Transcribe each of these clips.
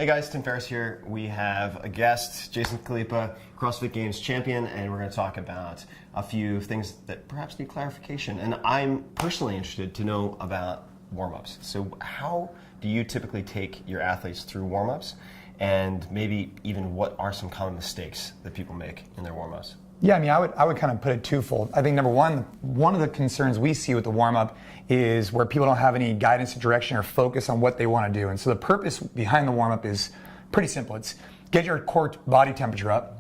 Hey guys, Tim Ferriss here. We have a guest, Jason Khalipa, CrossFit Games champion, and we're going to talk about a few things that perhaps need clarification. And I'm personally interested to know about warm-ups. So how do you typically take your athletes through warm-ups, and maybe even what are some common mistakes that people make in their warm-ups? Yeah, I mean, I would kind of put it twofold. I think number one of the concerns we see with the warm-up is where people don't have any guidance or direction or focus on what they want to do. And so the purpose behind the warm-up is pretty simple. It's get your core body temperature up,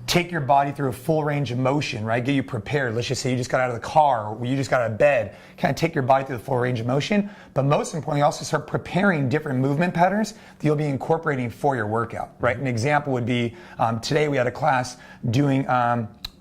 take your body through a full range of motion, right? Get you prepared. Let's just say you just got out of the car or you just got out of bed. Kind of take your body through the full range of motion. But most importantly, also start preparing different movement patterns that you'll be incorporating for your workout, right? An example would be today we had a class doing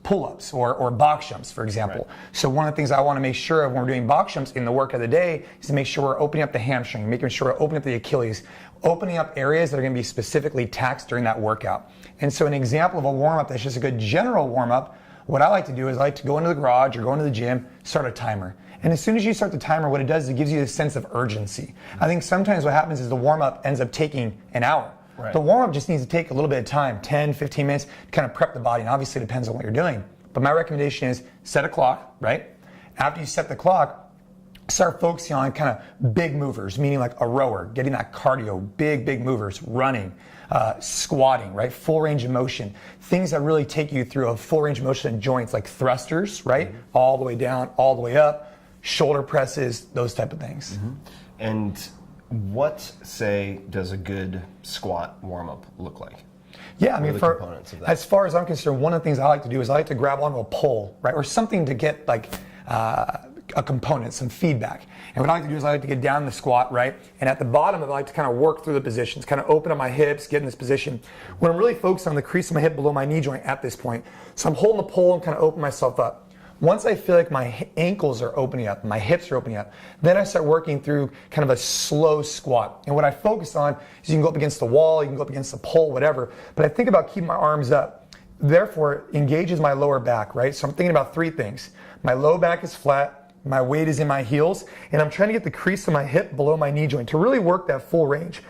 pull-ups or box jumps, for example. Right. So one of the things I want to make sure of when we're doing box jumps in the work of the day is to make sure we're opening up the hamstring, making sure we're opening up the Achilles, opening up areas that are going to be specifically taxed during that workout. And so an example of a warm-up that's just a good general warm-up, what I like to do is I like to go into the garage or go into the gym, start a timer. And as soon as you start the timer, what it does is it gives you a sense of urgency. I think sometimes what happens is the warm-up ends up taking an hour. Right. The warm-up just needs to take a little bit of time, 10, 15 minutes, to kind of prep the body. And obviously it depends on what you're doing. But my recommendation is set a clock, right? After you set the clock, start focusing on kind of big movers, meaning like a rower, getting that cardio, big movers, running, squatting, right? Full range of motion. Things that really take you through a full range of motion in joints like thrusters, right? Mm-hmm. All the way down, all the way up, shoulder presses, those type of things. Mm-hmm. And what, say, does a good squat warm-up look like? Yeah, I mean, as far as I'm concerned, one of the things I like to do is I like to grab onto a pole, right, or something to get like a component, some feedback. And what I like to do is I like to get down the squat, right, and at the bottom of it, I like to kind of work through the positions, kind of open up my hips, get in this position. When I'm really focused on the crease of my hip below my knee joint at this point, so I'm holding the pole and kind of open myself up. Once I feel like my ankles are opening up, my hips are opening up, then I start working through kind of a slow squat. And what I focus on is you can go up against the wall, you can go up against the pole, whatever, but I think about keeping my arms up. Therefore, it engages my lower back, right? So I'm thinking about three things. My low back is flat, my weight is in my heels, and I'm trying to get the crease of my hip below my knee joint to really work that full range.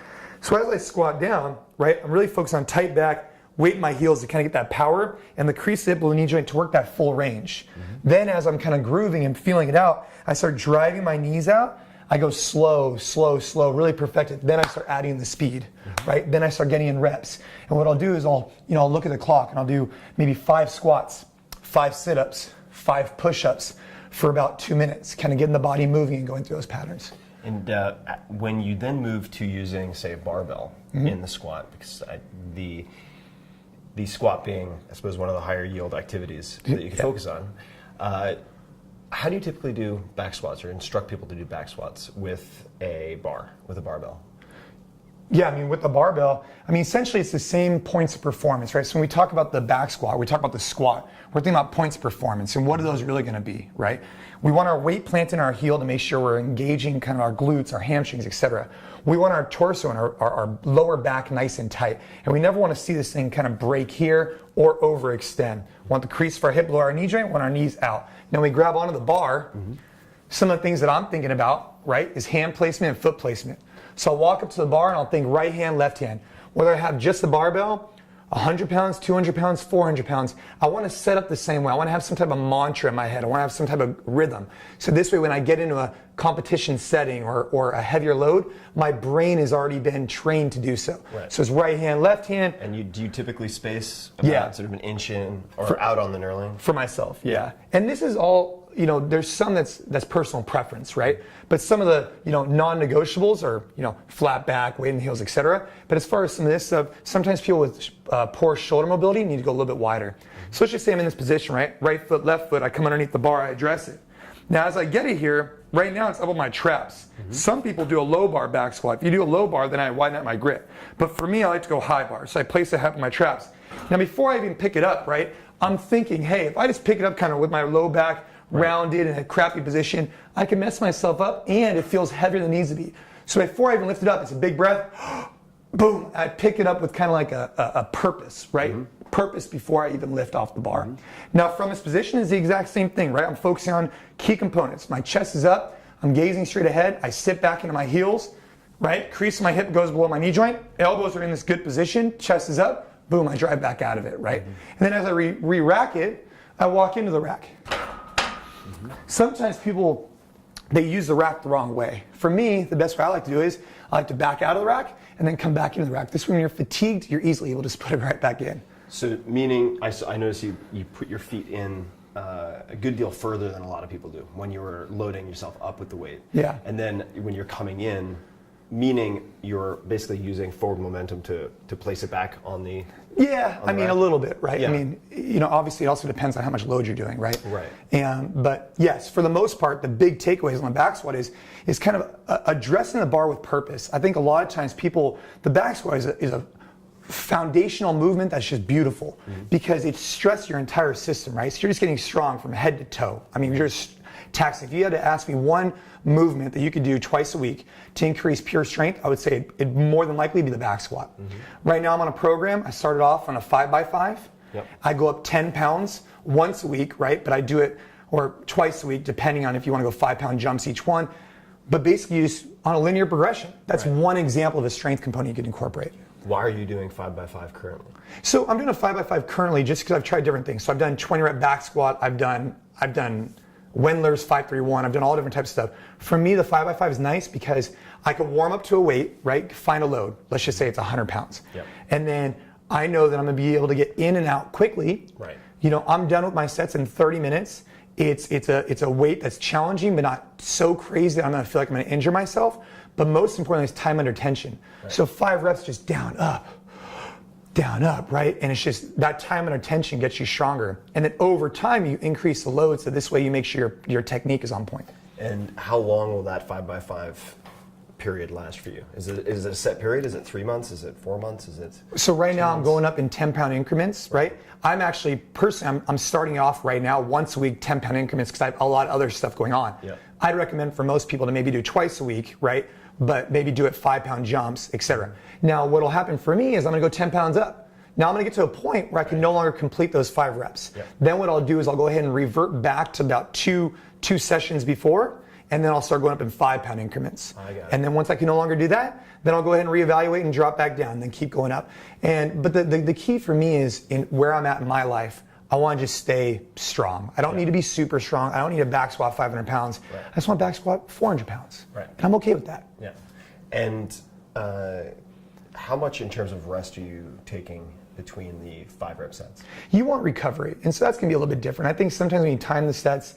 So as I squat down, right, I'm really focused on tight back, weight in my heels to kind of get that power, and the crease of the hip below the knee joint to work that full range. Mm-hmm. Then as I'm kind of grooving and feeling it out, I start driving my knees out. I go slow, really perfect it. Then I start adding the speed, right? Then I start getting in reps. And what I'll do is I'll look at the clock and I'll do maybe 5 squats, 5 sit-ups, 5 push-ups for about 2 minutes, kind of getting the body moving and going through those patterns. And when you then move to using, say, a barbell in the squat, because the squat being, I suppose, one of the higher yield activities that you can focus on. How do you typically do back squats or instruct people to do back squats with a barbell? Yeah, I mean, with the barbell, essentially it's the same points of performance, right? So when we talk about the back squat, we talk about the squat, we're thinking about points of performance, and what are those really gonna be, right? We want our weight planted in our heel to make sure we're engaging kind of our glutes, our hamstrings, etc. We want our torso and our lower back nice and tight, and we never wanna see this thing kind of break here or overextend. We want the crease of our hip below our knee joint, want our knees out. Now we grab onto the bar, some of the things that I'm thinking about, right, is hand placement and foot placement. So I'll walk up to the bar and I'll think right hand, left hand. Whether I have just the barbell, 100 pounds, 200 pounds, 400 pounds, I want to set up the same way. I want to have some type of mantra in my head. I want to have some type of rhythm. So this way when I get into a competition setting or a heavier load, my brain has already been trained to do so. Right. So it's right hand, left hand. And do you typically space about sort of an inch in or out on the knurling? For myself, yeah. And this is all, there's some that's personal preference, right? But some of the, non-negotiables are, flat back, weight in the heels, etc. But as far as some of this stuff, sometimes people with poor shoulder mobility need to go a little bit wider. So let's just say I'm in this position, right? Right foot, left foot, I come underneath the bar, I address it. Now as I get it here, right now it's up on my traps. Some people do a low bar back squat. If you do a low bar, then I widen out my grip. But for me, I like to go high bar. So I place the hip on my traps. Now before I even pick it up, right, I'm thinking, hey, if I just pick it up kind of with my low back, rounded in a crappy position, I can mess myself up and it feels heavier than it needs to be. So before I even lift it up, it's a big breath, boom, I pick it up with kind of like a purpose, right? Purpose before I even lift off the bar. Now from this position is the exact same thing, right? I'm focusing on key components. My chest is up, I'm gazing straight ahead, I sit back into my heels, right? Crease of my hip goes below my knee joint, elbows are in this good position, chest is up, boom, I drive back out of it, right? And then as I re-rack it, I walk into the rack. Sometimes people, they use the rack the wrong way. For me, the best way I like to do is I like to back out of the rack and then come back into the rack. This way when you're fatigued, you're easily able to just put it right back in. So meaning, I notice you put your feet in a good deal further than a lot of people do when you were loading yourself up with the weight. Yeah. And then when you're coming in, meaning you're basically using forward momentum to place it back on the... Yeah, I mean, a little bit, right? Yeah. I mean, you know, obviously it also depends on how much load you're doing, right? Right. But yes, for the most part, the big takeaways on the back squat is kind of addressing the bar with purpose. I think a lot of times the back squat is a foundational movement that's just beautiful because it stresses your entire system, right? So you're just getting strong from head to toe. I mean, you're just taxing. If you had to ask me one movement that you could do twice a week to increase pure strength, I would say it'd more than likely be the back squat. Right now I'm on a program. I started off on a 5x5. Yep. I go up 10 pounds once a week, right? But I do it or twice a week, depending on if you want to go 5-pound jumps each one. But basically just on a linear progression. That's one example of a strength component you could incorporate. Why are you doing 5x5 currently? So I'm doing a 5x5 currently just because I've tried different things. So I've done 20 rep back squat. I've done Wendler's 531. I've done all different types of stuff. For me, the 5x5 is nice because I can warm up to a weight, right? Find a load. Let's just say it's 100 pounds. Yep. And then I know that I'm going to be able to get in and out quickly. Right. You know, I'm done with my sets in 30 minutes. It's a weight that's challenging, but not so crazy that I'm going to feel like I'm going to injure myself. But most importantly is time under tension. Right. So 5 reps just down, up, right? And it's just that time under tension gets you stronger. And then over time, you increase the load. So this way you make sure your technique is on point. And how long will that 5x5 period last for you? Is it a set period? Is it 3 months? Is it 4 months? Is it? So right now I'm going up in 10-pound increments, right? I'm actually personally, I'm starting off right now once a week, 10-pound increments because I have a lot of other stuff going on. Yep. I'd recommend for most people to maybe do twice a week, right? But maybe do it 5-pound jumps, etc. Now what'll happen for me is I'm gonna go 10 pounds up. Now I'm gonna get to a point where I can no longer complete those 5 reps. Yep. Then what I'll do is I'll go ahead and revert back to about two sessions before, and then I'll start going up in 5-pound increments. I got it. And then once I can no longer do that, then I'll go ahead and reevaluate and drop back down, then keep going up. But the key for me is in where I'm at in my life, I want to just stay strong. I don't need to be super strong. I don't need a back squat 500 pounds. Right. I just want back squat 400 pounds. Right. And I'm okay with that. Yeah. And how much in terms of rest are you taking between the 5 rep sets? You want recovery. And so that's going to be a little bit different. I think sometimes when you time the sets,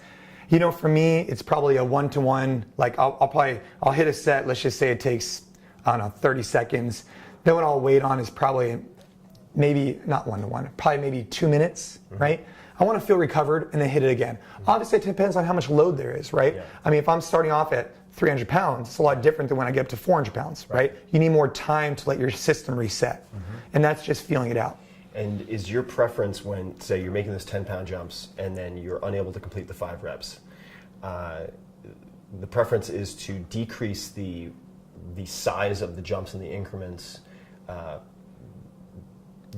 you know, for me, it's probably a 1-to-1. Like I'll hit a set. Let's just say it takes, I don't know, 30 seconds. Then what I'll wait on is probably maybe not 1-to-1, probably maybe 2 minutes, right? I want to feel recovered and then hit it again. Obviously, it depends on how much load there is, right? Yeah. I mean, if I'm starting off at 300 pounds, it's a lot different than when I get up to 400 pounds, right? You need more time to let your system reset. And that's just feeling it out. And is your preference when, say, you're making those 10-pound jumps and then you're unable to complete the 5 reps, the preference is to decrease the size of the jumps and the increments?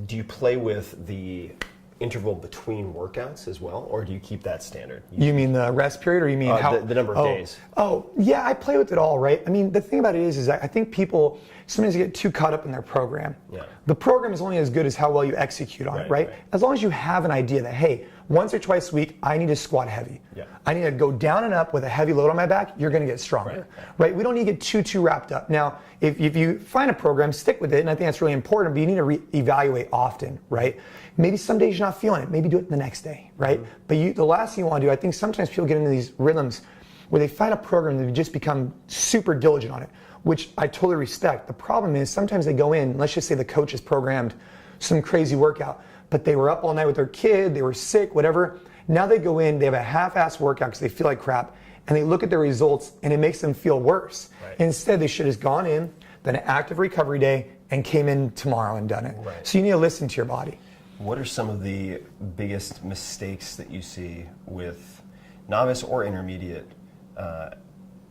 Do you play with the interval between workouts as well, or do you keep that standard? You mean the rest period, or you mean the number of days? Oh, yeah, I play with it all, right? I mean, the thing about it is I think people sometimes get too caught up in their program. Yeah. The program is only as good as how well you execute on it, right? As long as you have an idea that, hey, once or twice a week, I need to squat heavy. Yeah. I need to go down and up with a heavy load on my back, you're gonna get stronger, right? We don't need to get too wrapped up. Now, if you find a program, stick with it, and I think that's really important, but you need to reevaluate often, right? Maybe some days you're not feeling it, maybe do it the next day, right? But the last thing you wanna do, I think sometimes people get into these rhythms where they find a program and they just become super diligent on it, which I totally respect. The problem is sometimes they go in, let's just say the coach has programmed some crazy workout, but they were up all night with their kid, they were sick, whatever. Now they go in, they have a half-assed workout because they feel like crap, and they look at their results and it makes them feel worse. Instead, they should have gone in, done an active recovery day, and came in tomorrow and done it. So you need to listen to your body. What are some of the biggest mistakes that you see with novice or intermediate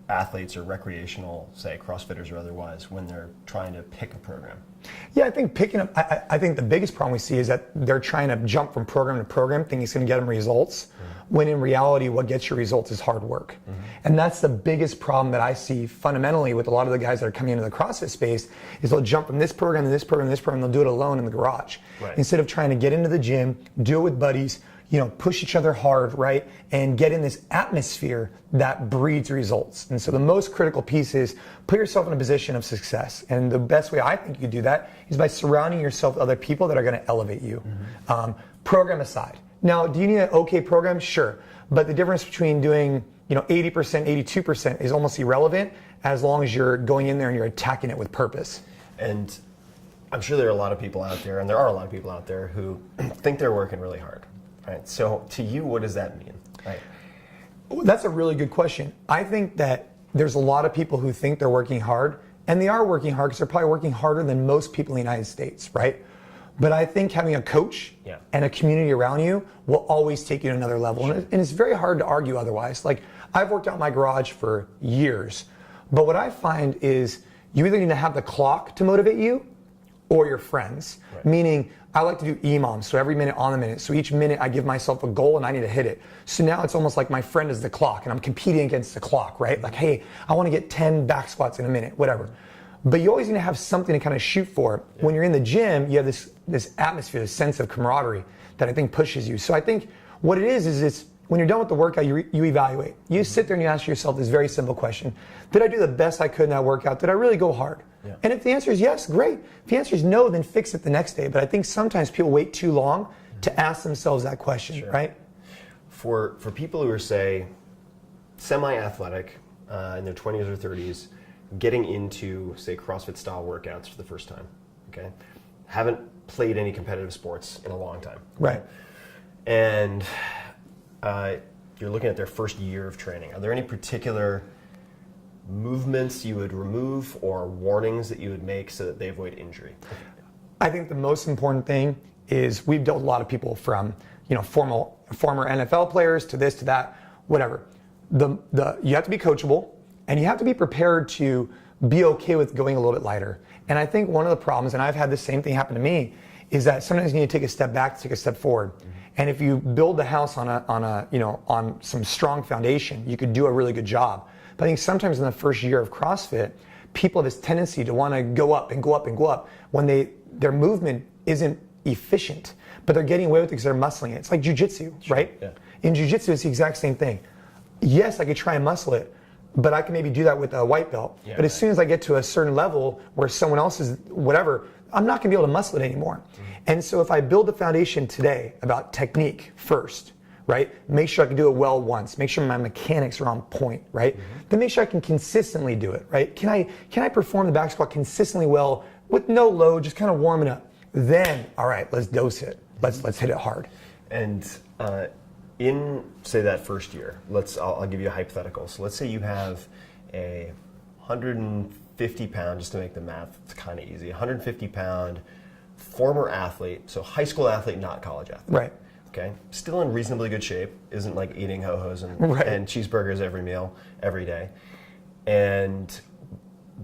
athletes or recreational, say CrossFitters or otherwise, when they're trying to pick a program? Yeah, I think picking up, I think the biggest problem we see is that they're trying to jump from program to program, thinking it's going to get them results, when in reality, what gets your results is hard work. And that's the biggest problem that I see fundamentally with a lot of the guys that are coming into the CrossFit space is they'll jump from this program to this program to this program, and they'll do it alone in the garage. Right. Instead of trying to get into the gym, do it with buddies, push each other hard, right? And get in this atmosphere that breeds results. And so the most critical piece is put yourself in a position of success. And the best way I think you do that is by surrounding yourself with other people that are going to elevate you. Program aside. Now, do you need an okay program? Sure. But the difference between doing 80%, 82% is almost irrelevant as long as you're going in there and you're attacking it with purpose. And I'm sure there are a lot of people out there, and there are a lot of people out there who think they're working really hard. Right. So to you, what does that mean? Right. That's a really good question. I think that there's a lot of people who think they're working hard, and they are working hard because they're probably working harder than most people in the United States, right? But I think having a coach and a community around you will always take you to another level. Sure. And it's very hard to argue otherwise. Like, I've worked out in my garage for years, but what I find is you either need to have the clock to motivate you or your friends. Right. Meaning, I like to do EMOM, so every minute on the minute. So each minute I give myself a goal and I need to hit it. So now it's almost like my friend is the clock and I'm competing against the clock, right? Like, hey, I want to get 10 back squats in a minute, whatever. But you always need to have something to kind of shoot for. Yeah. When you're in the gym, you have this atmosphere, this sense of camaraderie that I think pushes you. So I think what it is it's when you're done with the workout, you evaluate. You sit there and you ask yourself this very simple question. Did I do the best I could in that workout? Did I really go hard? Yeah. And if the answer is yes, great. If the answer is no, then fix it the next day. But I think sometimes people wait too long to ask themselves that question, sure. right? For people who are, say, semi-athletic in their 20s or 30s, getting into, say, CrossFit style workouts for the first time, okay? Haven't played any competitive sports in a long time. Right. And you're looking at their first year of training. Are there any particular movements you would remove or warnings that you would make so that they avoid injury? I think the most important thing is we've dealt with a lot of people from, former NFL players to this, to that, whatever. You have to be coachable and you have to be prepared to be okay with going a little bit lighter. And I think one of the problems, and I've had the same thing happen to me, is that sometimes you need to take a step back to take a step forward. Mm-hmm. And if you build the house on some strong foundation, you could do a really good job. But I think sometimes in the first year of CrossFit, people have this tendency to want to go up and go up and go up when their movement isn't efficient, but they're getting away with it because they're muscling it. It's like jiu-jitsu, sure. Right? Yeah. In jiu-jitsu, it's the exact same thing. Yes, I could try and muscle it, but I can maybe do that with a white belt. Yeah, but as soon as I get to a certain level where someone else is whatever, I'm not going to be able to muscle it anymore. Mm-hmm. And so if I build the foundation today about technique first, right? Make sure I can do it well once. Make sure my mechanics are on point, right? Mm-hmm. Then make sure I can consistently do it, right? Can I perform the back squat consistently well with no load, just kind of warming up? Then, all right, let's dose it. Let's hit it hard. And in, say, that first year, I'll give you a hypothetical. So let's say you have a 150 pound, just to make the math kind of easy, 150 pound former athlete, so high school athlete, not college athlete. Right. Okay, still in reasonably good shape, isn't like eating ho-hos and cheeseburgers every meal, every day, and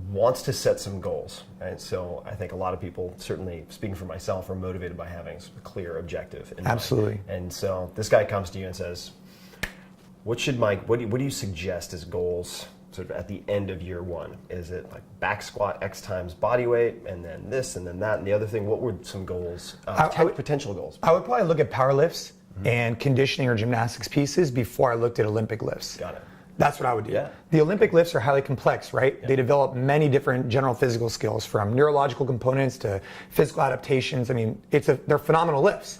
wants to set some goals. Right? So I think a lot of people, certainly speaking for myself, are motivated by having a clear objective in mind. Absolutely. And so this guy comes to you and says, what do you suggest as goals sort of at the end of year one? Is it like back squat X times body weight, and then this, and then that, and the other thing? What were some goals, potential goals? I would probably look at power lifts and conditioning or gymnastics pieces before I looked at Olympic lifts. Got it. That's what I would do. Yeah. The Olympic lifts are highly complex, right? Yeah. They develop many different general physical skills, from neurological components to physical adaptations. I mean, they're phenomenal lifts,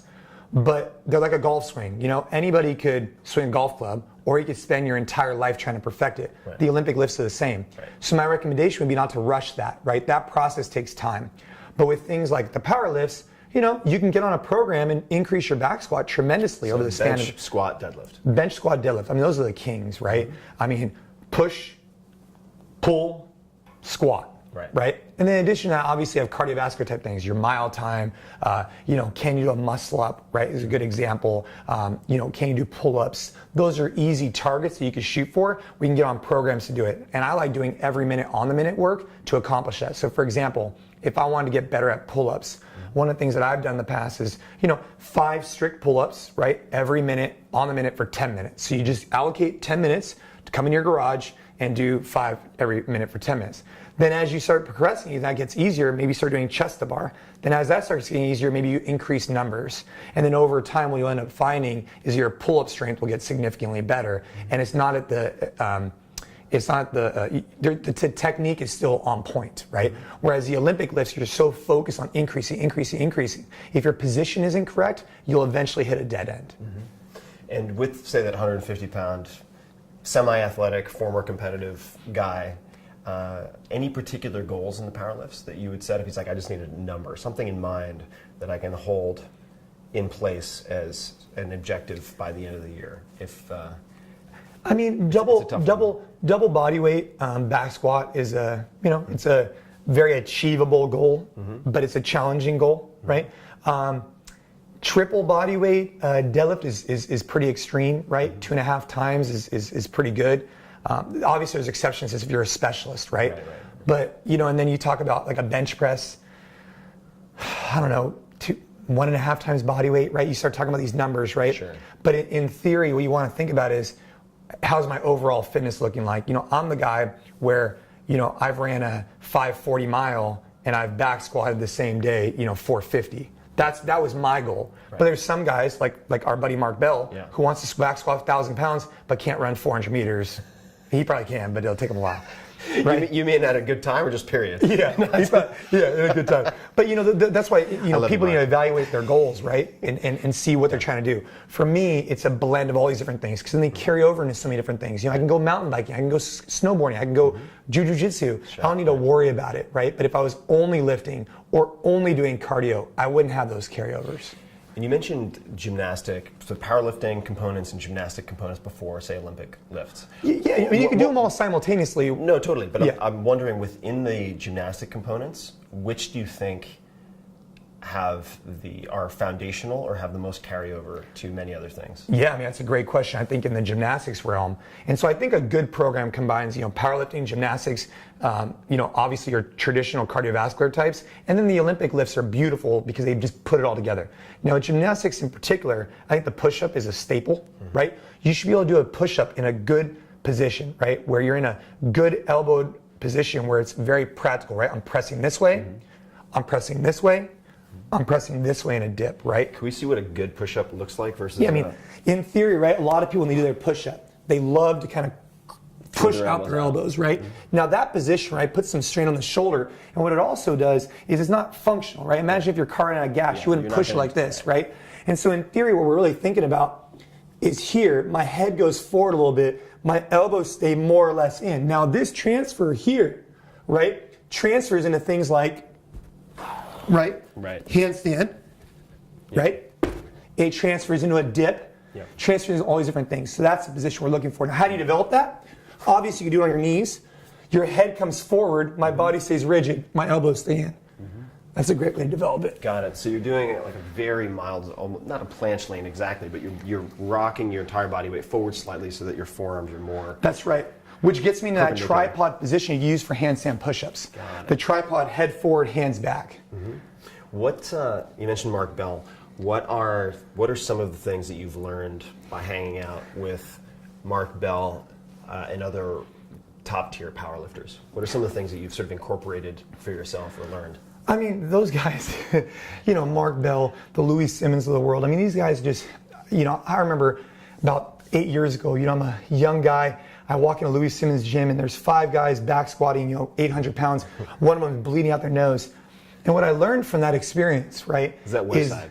but they're like a golf swing. Anybody could swing a golf club, or you could spend your entire life trying to perfect it. Right. The Olympic lifts are the same. Right. So my recommendation would be not to rush that, right? That process takes time. But with things like the power lifts, you can get on a program and increase your back squat tremendously over the span of bench, squat, deadlift. Bench, squat, deadlift. I mean, those are the kings, right? Mm-hmm. I mean, push, pull, squat. Right. And then in addition to that, obviously you have cardiovascular type things, your mile time, can you do a muscle up, right, is a good example. Can you do pull-ups? Those are easy targets that you can shoot for. We can get on programs to do it. And I like doing every minute on the minute work to accomplish that. So for example, if I wanted to get better at pull-ups, one of the things that I've done in the past is, 5 strict pull-ups, right? Every minute, on the minute for 10 minutes. So you just allocate 10 minutes to come in your garage and do 5 every minute for 10 minutes. Then as you start progressing, that gets easier, maybe start doing chest to bar. Then as that starts getting easier, maybe you increase numbers. And then over time, what you'll end up finding is your pull-up strength will get significantly better. And it's not at the technique is still on point, right? Whereas the Olympic lifts, you're so focused on increasing. If your position is incorrect, you'll eventually hit a dead end. And with, say, that 150-pound semi-athletic, former competitive guy, any particular goals in the power lifts that you would set if he's like, I just need a number, something in mind that I can hold in place as an objective by the end of the year? I mean, double body weight back squat is it's a very achievable goal, but it's a challenging goal, right? Triple body weight deadlift is pretty extreme, right? 2.5 times is pretty good. Obviously, there's exceptions if you're a specialist, right? But and then you talk about like a bench press. I don't know, 1.5 times body weight, right? You start talking about these numbers, right? Sure. But in theory, what you want to think about is, how's my overall fitness looking like? I'm the guy where I've ran a 540 mile and I've back squatted the same day, 450. That was my goal. Right. But there's some guys like our buddy Mark Bell who wants to back squat 1,000 pounds but can't run 400 meters. He probably can, but it'll take him a while. Right? You mean at a good time or just period? Yeah, in a good time. But that's why people need to evaluate their goals, right, and see what they're trying to do. For me, it's a blend of all these different things, because then they carry over into so many different things. I can go mountain biking, I can go snowboarding, I can go jiu-jitsu. Sure. I don't need to worry about it, right? But if I was only lifting or only doing cardio, I wouldn't have those carryovers. And you mentioned gymnastic, so powerlifting components and gymnastic components before, say, Olympic lifts. Yeah, you can do them all simultaneously. No, totally. But I'm wondering, within the gymnastic components, which do you think are foundational or have the most carryover to many other things? Yeah, I mean, that's a great question. I think in the gymnastics realm. And so I think a good program combines, powerlifting, gymnastics, obviously your traditional cardiovascular types, and then the Olympic lifts are beautiful because they just put it all together. Now, gymnastics in particular, I think the push-up is a staple, right? You should be able to do a push-up in a good position, right? Where you're in a good elbowed position where it's very practical, right? I'm pressing this way, I'm pressing this way, I'm pressing this way in a dip, right? Can we see what a good push-up looks like versus? Yeah, I mean, in theory, right, a lot of people, when they do their push-up, they love to kind of push out their elbows, right? Now that position, right, puts some strain on the shoulder, and what it also does is it's not functional, right? Imagine if you're carrying out a gas, you wouldn't push like this, right? And so in theory, what we're really thinking about is here, my head goes forward a little bit, my elbows stay more or less in. Now this transfer here, right, transfers into things like, right? Handstand, right? It transfers into a dip, transfers into all these different things. So that's the position we're looking for. Now, how do you develop that? Obviously, you can do it on your knees. Your head comes forward, my body stays rigid, my elbows stay in. That's a great way to develop it. Got it. So you're doing it like a very mild, almost, not a planche lane exactly, but you're rocking your entire body weight forward slightly so that your forearms are more. That's right. Which gets me into that tripod position you use for handstand push-ups. The tripod, head forward, hands back. What you mentioned Mark Bell. What are some of the things that you've learned by hanging out with Mark Bell and other top-tier powerlifters? What are some of the things that you've sort of incorporated for yourself or learned? I mean, those guys, Mark Bell, the Louis Simmons of the world. I mean, these guys just, I remember about 8 years ago, I'm a young guy. I walk into Louis Simmons' gym and there's 5 guys back squatting, 800 pounds. One of them bleeding out their nose. And what I learned from that experience, right? Is that Westside?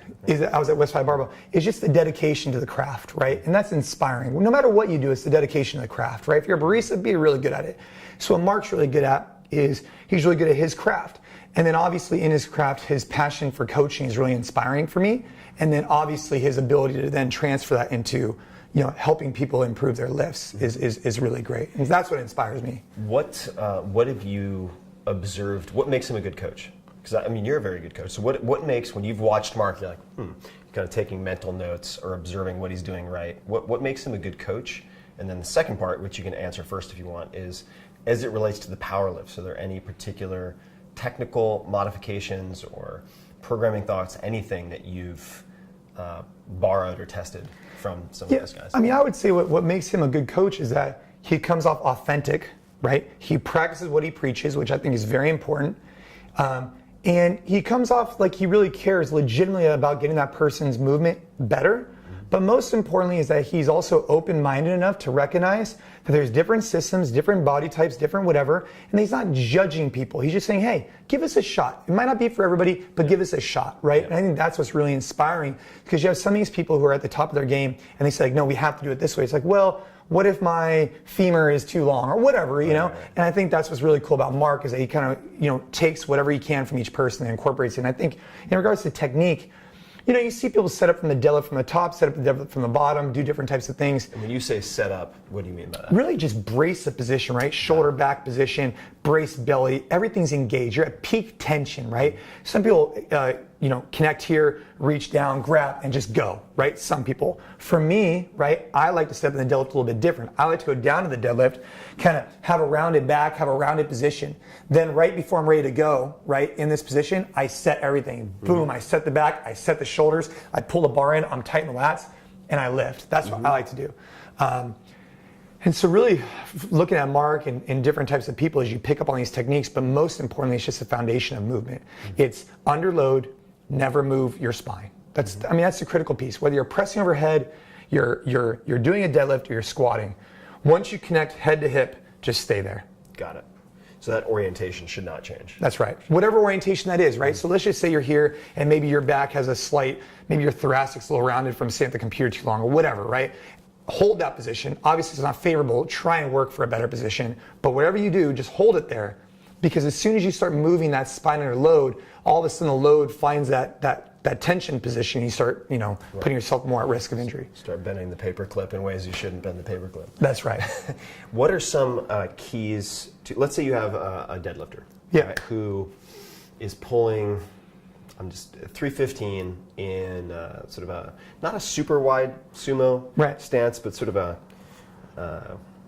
I was at Westside Barbell. Is just the dedication to the craft, right? And that's inspiring. No matter what you do, it's the dedication to the craft, right? If you're a barista, be really good at it. So what Mark's really good at is he's really good at his craft. And then obviously in his craft, his passion for coaching is really inspiring for me. And then obviously his ability to then transfer that into, helping people improve their lifts is really great. And that's what inspires me. What have you observed? What makes him a good coach? Because I mean, you're a very good coach. So what makes, when you've watched Mark, you're like, you're kind of taking mental notes or observing what he's doing right. What makes him a good coach? And then the second part, which you can answer first if you want, is as it relates to the power lifts, are there any particular technical modifications or programming thoughts, anything that you've borrowed or tested from some of those guys? I mean, I would say what makes him a good coach is that he comes off authentic, right? He practices what he preaches, which I think is very important. And he comes off like he really cares legitimately about getting that person's movement better. But most importantly is that he's also open-minded enough to recognize that there's different systems, different body types, different whatever, and he's not judging people. He's just saying, hey, give us a shot. It might not be for everybody, but give us a shot, right? Yeah. And I think that's what's really inspiring, because you have some of these people who are at the top of their game and they say, like, no, we have to do it this way. It's like, well, what if my femur is too long or whatever, you know? Right. And I think that's what's really cool about Mark is that he kind of, takes whatever he can from each person and incorporates it. And I think in regards to technique, you see people set up from the deadlift from the top, set up the deadlift from the bottom, do different types of things. And when you say set up, what do you mean by that? Really just brace the position, right? Shoulder back position, brace belly, everything's engaged. You're at peak tension, right? Some people, connect here, reach down, grab, and just go, right? Some people. For me, right, I like to step in the deadlift a little bit different. I like to go down to the deadlift, kind of have a rounded back, have a rounded position. Then right before I'm ready to go, right, in this position, I set everything. Boom, I set the back, I set the shoulders, I pull the bar in, I'm tight in the lats, and I lift. That's what I like to do. And so really looking at Mark and different types of people as you pick up on these techniques, but most importantly, it's just a foundation of movement. It's under load, never move your spine. That's the critical piece. Whether you're pressing overhead, you're doing a deadlift, or you're squatting. Once you connect head to hip, just stay there. Got it. So that orientation should not change. That's right. Whatever orientation that is, right? So let's just say you're here and maybe your back has a slight, maybe your thoracic's a little rounded from sitting at the computer too long or whatever, right? Hold that position. Obviously it's not favorable. Try and work for a better position. But whatever you do, just hold it there. Because as soon as you start moving that spine under load, all of a sudden the load finds that tension position. You start, putting yourself more at risk of injury. Start bending the paper clip in ways you shouldn't bend the paper clip. That's right. What are some keys to, let's say you have a deadlifter, right, who is pulling, 315 in sort of a, not a super wide sumo stance, but sort of a,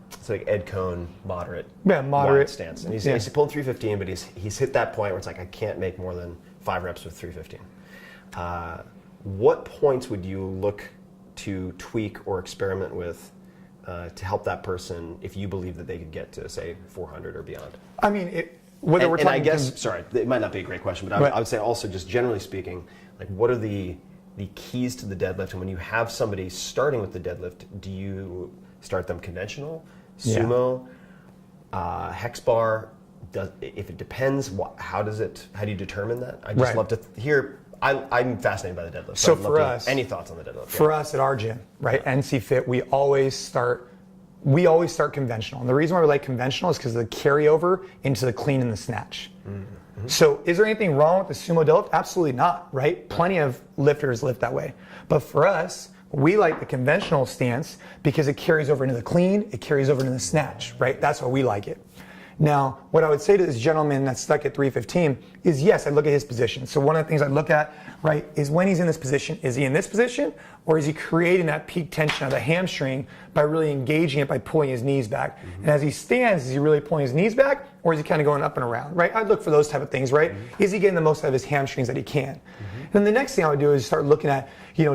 it's like Ed Cohn moderate wide stance. And he's pulling 315, but he's hit that point where it's like, I can't make more than 5 reps with 315. What points would you look to tweak or experiment with to help that person if you believe that they could get to, say, 400 or beyond? I mean, whether we're talking... And I guess, sorry, it might not be a great question, but I would say also just generally speaking, like what are the keys to the deadlift? And when you have somebody starting with the deadlift, do you start them conventional, sumo, hex bar? If it depends, how do you determine that? I'd just love to hear. I'm fascinated by the deadlift. So for us, any thoughts on the deadlift? For us at our gym, right, NC Fit, we always start conventional. And the reason why we like conventional is because of the carryover into the clean and the snatch. Mm-hmm. So is there anything wrong with the sumo deadlift? Absolutely not, right? Plenty of lifters lift that way. But for us, we like the conventional stance because it carries over into the clean, it carries over into the snatch, right? That's why we like it. Now, what I would say to this gentleman that's stuck at 315 is, yes, I look at his position. So one of the things I look at, right, is when he's in this position, is he in this position or is he creating that peak tension of the hamstring by really engaging it by pulling his knees back? Mm-hmm. And as he stands, is he really pulling his knees back or is he kind of going up and around, right? I'd look for those type of things, right? Mm-hmm. Is he getting the most out of his hamstrings that he can? Mm-hmm. Then the next thing I would do is start looking at,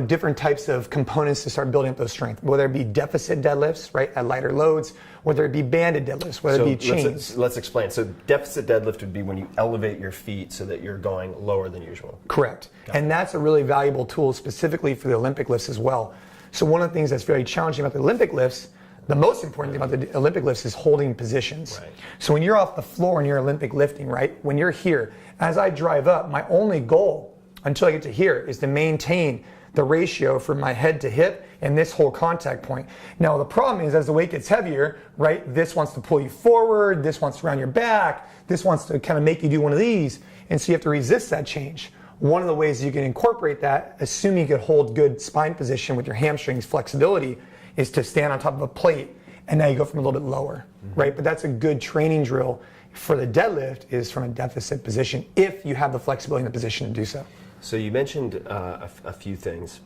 different types of components to start building up those strength, whether it be deficit deadlifts, right, at lighter loads, whether it be banded deadlifts, whether it be chains. Let's explain. So deficit deadlift would be when you elevate your feet so that you're going lower than usual. Correct. And that's a really valuable tool specifically for the Olympic lifts as well. So one of the things that's very challenging about the Olympic lifts, the most important thing about the Olympic lifts is holding positions. Right. So when you're off the floor and you're Olympic lifting, right, when you're here, as I drive up, my only goal until I get to here is to maintain the ratio from my head to hip and this whole contact point. Now the problem is as the weight gets heavier, right, this wants to pull you forward, this wants to round your back, this wants to kind of make you do one of these, and so you have to resist that change. One of the ways you can incorporate that, assuming you could hold good spine position with your hamstrings flexibility, is to stand on top of a plate and now you go from a little bit lower, right? But that's a good training drill for the deadlift is from a deficit position if you have the flexibility in the position to do so. So you mentioned a few things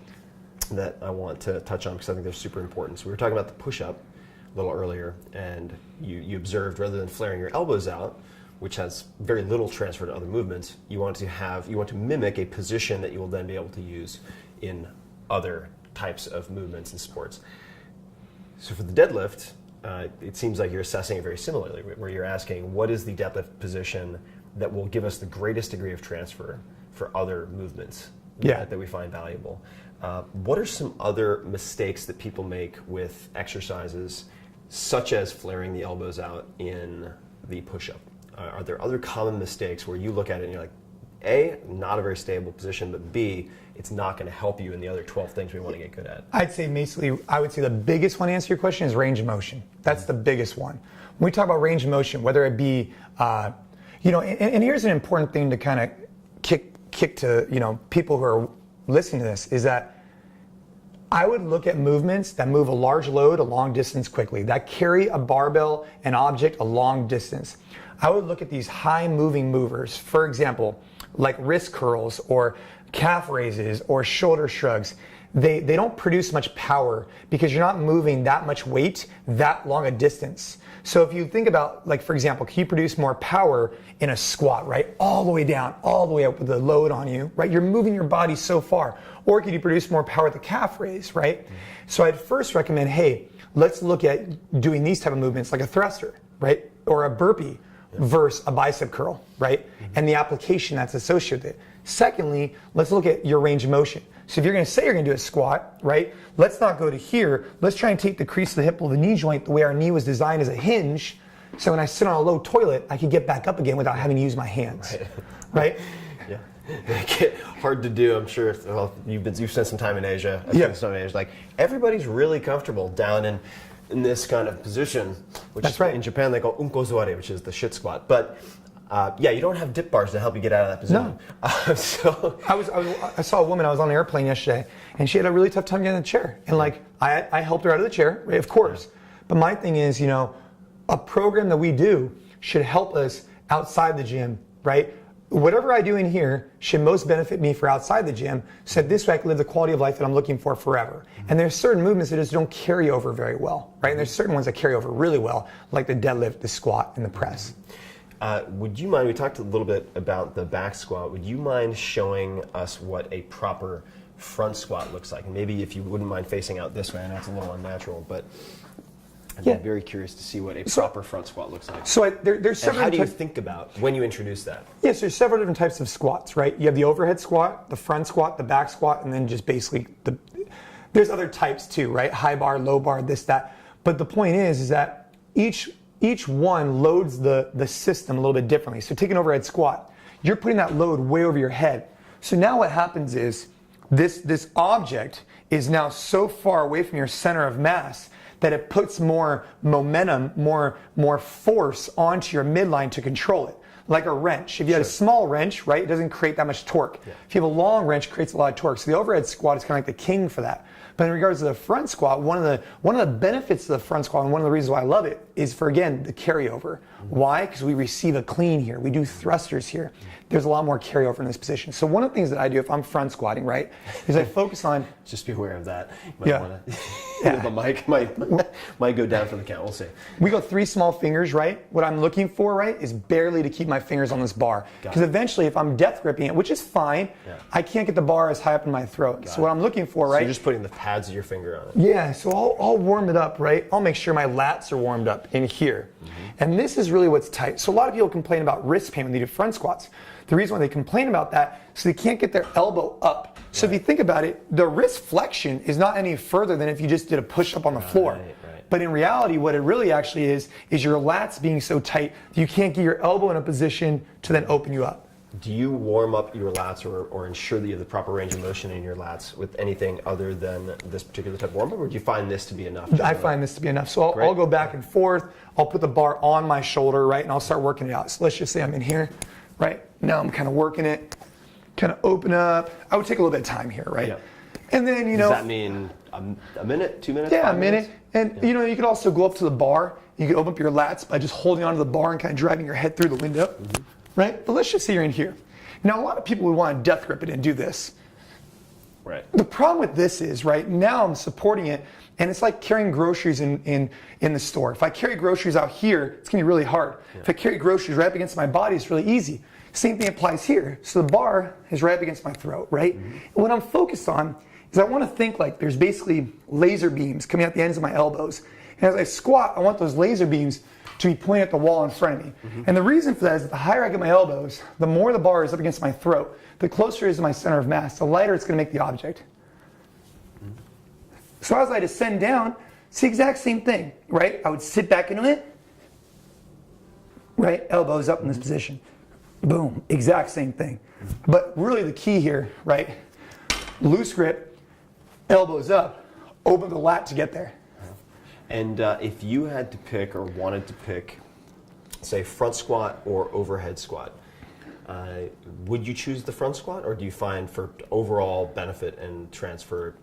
that I want to touch on because I think they're super important. So we were talking about the push-up a little earlier, and you observed rather than flaring your elbows out, which has very little transfer to other movements. You want to mimic a position that you will then be able to use in other types of movements and sports. So for the deadlift, it seems like you're assessing it very similarly, where you're asking what is the deadlift position that will give us the greatest degree of transfer for other movements that we find valuable. What are some other mistakes that people make with exercises, such as flaring the elbows out in the push-up? Are there other common mistakes where you look at it and you're like, A, not a very stable position, but B, it's not going to help you in the other 12 things we want to get good at? I'd say basically, I would say the biggest one to answer your question is range of motion. That's the biggest one. When we talk about range of motion, whether it be, and here's an important thing to kind of kick to, people who are listening to this, is that I would look at movements that move a large load a long distance quickly, that carry a barbell, an object a long distance. I would look at these high moving movers, for example, like wrist curls or calf raises or shoulder shrugs. They don't produce much power because you're not moving that much weight that long a distance. So if you think about, like, for example, can you produce more power in a squat, right? All the way down, all the way up with the load on you, right? You're moving your body so far. Or could you produce more power at the calf raise, right? Mm-hmm. So I'd first recommend, hey, let's look at doing these type of movements like a thruster, right? Or a burpee versus a bicep curl, right? Mm-hmm. And the application that's associated with it. Secondly, let's look at your range of motion. So if you're going to say you're going to do a squat, right? Let's not go to here. Let's try and take the crease of the hip of the knee joint the way our knee was designed as a hinge. So when I sit on a low toilet, I can get back up again without having to use my hands, right? Yeah. Hard to do, I'm sure. Well, you've spent some time in Asia. Like, everybody's really comfortable down in this kind of position, which That's right. In Japan they call unkozuare, which is the shit squat. But you don't have dip bars to help you get out of that position. No. So I saw a woman, I was on an airplane yesterday, and she had a really tough time getting in the chair. And I helped her out of the chair, right, of course. But my thing is, a program that we do should help us outside the gym, right? Whatever I do in here should most benefit me for outside the gym, so that this way I can live the quality of life that I'm looking for forever. And there's certain movements that just don't carry over very well, right? And there's certain ones that carry over really well, like the deadlift, the squat, and the press. Would you mind, we talked a little bit about the back squat, would you mind showing us what a proper front squat looks like? And maybe if you wouldn't mind facing out this way, I know it's a little unnatural, but I'd be very curious to see what a proper front squat looks like. So there's several. And how do you think about when you introduce that? Yes, there's several different types of squats, right? You have the overhead squat, the front squat, the back squat, and then just basically there's other types too, right? High bar, low bar, this, that. But the point is that each one loads the system a little bit differently. So take an overhead squat, you're putting that load way over your head. So now what happens is this object is now so far away from your center of mass that it puts more momentum, more force onto your midline to control it. Like a wrench. If you had a small wrench, right, it doesn't create that much torque. Yeah. If you have a long wrench, it creates a lot of torque. So the overhead squat is kind of like the king for that. But in regards to the front squat, one of the benefits of the front squat, and one of the reasons why I love it, is for, again, the carryover. Why? Because we receive a clean here. We do thrusters here. There's a lot more carryover in this position. So one of the things that I do if I'm front squatting, right, is I focus on... Just be aware of that. You might want to... The mic might go down from the count. We'll see. We go 3 small fingers, right? What I'm looking for, right, is barely to keep my fingers on this bar. Because eventually, if I'm death gripping it, which is fine, I can't get the bar as high up in my throat. So what I'm looking for, right? So you're just putting the pads of your finger on it. Yeah, so I'll warm it up, right? I'll make sure my lats are warmed up in here. Mm-hmm. And this is really what's tight. So a lot of people complain about wrist pain when they do front squats. The reason why they complain about that is they can't get their elbow up. So if you think about it, the wrist flexion is not any further than if you just did a push-up on the floor. Right. But in reality, what it really actually is your lats being so tight that you can't get your elbow in a position to then open you up. Do you warm up your lats or ensure that you have the proper range of motion in your lats with anything other than this particular type of warm-up, or do you find this to be enough? I find this to be enough. So I'll go back and forth. I'll put the bar on my shoulder, right, and I'll start working it out. So let's just say I'm in here, right? Now I'm kind of working it, kind of open up. I would take a little bit of time here, right? Yeah. And then, Does that mean a minute, 2 minutes? Yeah, a minute. And, you could also go up to the bar. You could open up your lats by just holding onto the bar and kind of driving your head through the window, right? But let's just say you're in here. Now, a lot of people would want to death grip it and do this. Right. The problem with this is, right, now I'm supporting it, and it's like carrying groceries in the store. If I carry groceries out here, it's gonna be really hard. Yeah. If I carry groceries right up against my body, it's really easy. Same thing applies here. So the bar is right up against my throat, right? Mm-hmm. And what I'm focused on is I wanna think like there's basically laser beams coming out the ends of my elbows. And as I squat, I want those laser beams to be pointing at the wall in front of me. Mm-hmm. And the reason for that is that the higher I get my elbows, the more the bar is up against my throat, the closer it is to my center of mass, the lighter it's gonna make the object. Mm-hmm. So as I descend down, it's the exact same thing, right? I would sit back into it, right? Elbows up in this position. Boom, exact same thing. Mm-hmm. But really the key here, right? Loose grip, elbows up, open the lat to get there. And if you had to pick or wanted to pick, say, front squat or overhead squat, would you choose the front squat, or do you find for overall benefit and transfer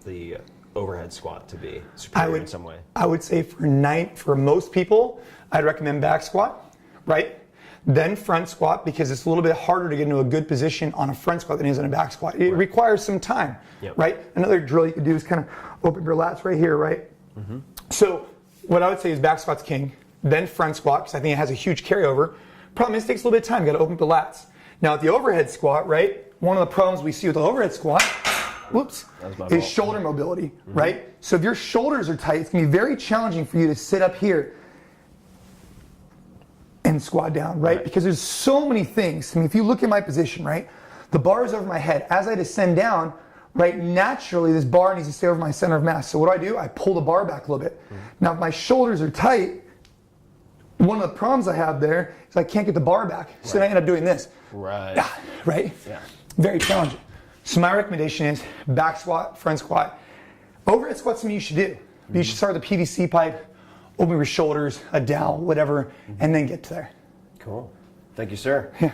the overhead squat to be superior in some way? I would say for most people, I'd recommend back squat, right? Then front squat, because it's a little bit harder to get into a good position on a front squat than it is in a back squat. It requires some time, right? Another drill you could do is kind of open your lats right here, right? Mm-hmm. So what I would say is back squat's king, then front squat, because I think it has a huge carryover. Problem is it takes a little bit of time, you gotta open up the lats. Now at the overhead squat, right, one of the problems we see with the overhead squat, is shoulder mobility, right? So if your shoulders are tight, it's gonna be very challenging for you to sit up here and squat down, right? Because there's so many things. I mean, if you look at my position, right, the bar is over my head. As I descend down, right, naturally this bar needs to stay over my center of mass. So what do? I pull the bar back a little bit. Now if my shoulders are tight, one of the problems I have there is I can't get the bar back. So then I end up doing this. Right. Right? Yeah. Very challenging. So my recommendation is back squat, front squat. Overhead squat's something you should do. You should start with the PVC pipe, open your shoulders, a dowel, whatever, and then get to there. Cool. Thank you, sir. Yeah.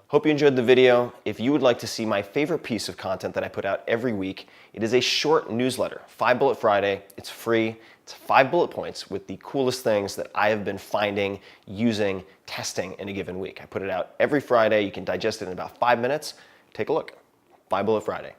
Hope you enjoyed the video. If you would like to see my favorite piece of content that I put out every week, it is a short newsletter, 5 Bullet Friday. It's free. It's 5 bullet points with the coolest things that I have been finding, using, testing in a given week. I put it out every Friday. You can digest it in about 5 minutes. Take a look. 5 Bullet Friday.